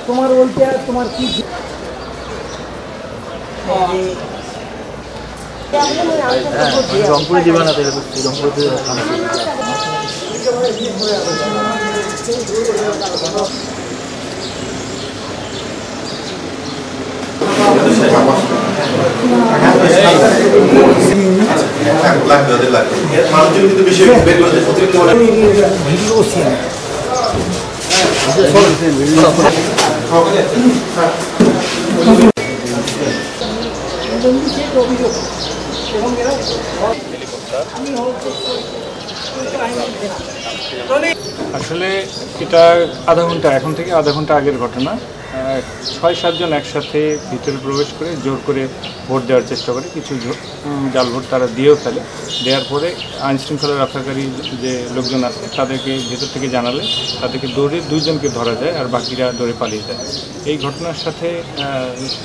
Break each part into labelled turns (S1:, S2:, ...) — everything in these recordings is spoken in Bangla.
S1: তোমার ওইটা তোমার কি
S2: রংপুরে দিবা না তাহলে রংপুরে
S3: আসলে এটা আধা ঘন্টা এখন থেকে আধা ঘন্টা আগের ঘটনা। ৬-৭ জন একসাথে ভিতরে প্রবেশ করে জোর করে ভোট দেওয়ার চেষ্টা করে, কিছু জাল ভোট তারা দিয়েও ফেলে। দেওয়ার পরে আইনশৃঙ্খলা রক্ষাকারী যে লোকজন আছে তাদেরকে ভেতর থেকে জানালে তাদেরকে দৌড়ে 2 জনকে ধরা যায় আর বাকিরা দৌড়ে পালিয়ে যায়। এই ঘটনার সাথে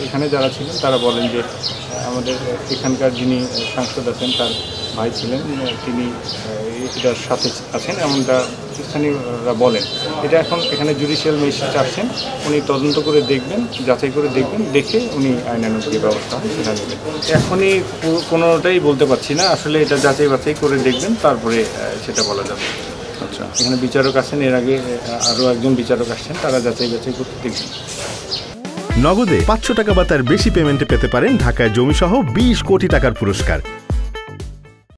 S3: এখানে যারা ছিলেন তারা বলেন যে আমাদের এখানকার যিনি সাংসদ আছেন তার ভাই ছিলেন, তিনি এটার সাথে আছেন এমনটা স্থানীয়রা বলেন। এটা এখন এখানে জুডিশিয়াল ম্যাজিস্ট্রেট আসছেন, উনি তদন্ত করে দেখবেন, যাচাই করে দেখবেন, দেখে উনি আইনানুগ যে ব্যবস্থা হয় সেটা নেবেন। এখনই কোনোটাই বলতে পারছি না, আসলে এটা যাচাই বাছাই করে দেখবেন তারপরে সেটা বলা যাবে। আচ্ছা, এখানে বিচারক আছেন, এর আগে আরও একজন বিচারক আসছেন, তারা যাচাই বাছাই করতে দেখবেন।
S4: নগদে 500 টাকা বা তার বেশি পেমেন্টে পেতে পারেন ঢাকায় জমিসহ 20 কোটি টাকার পুরস্কার।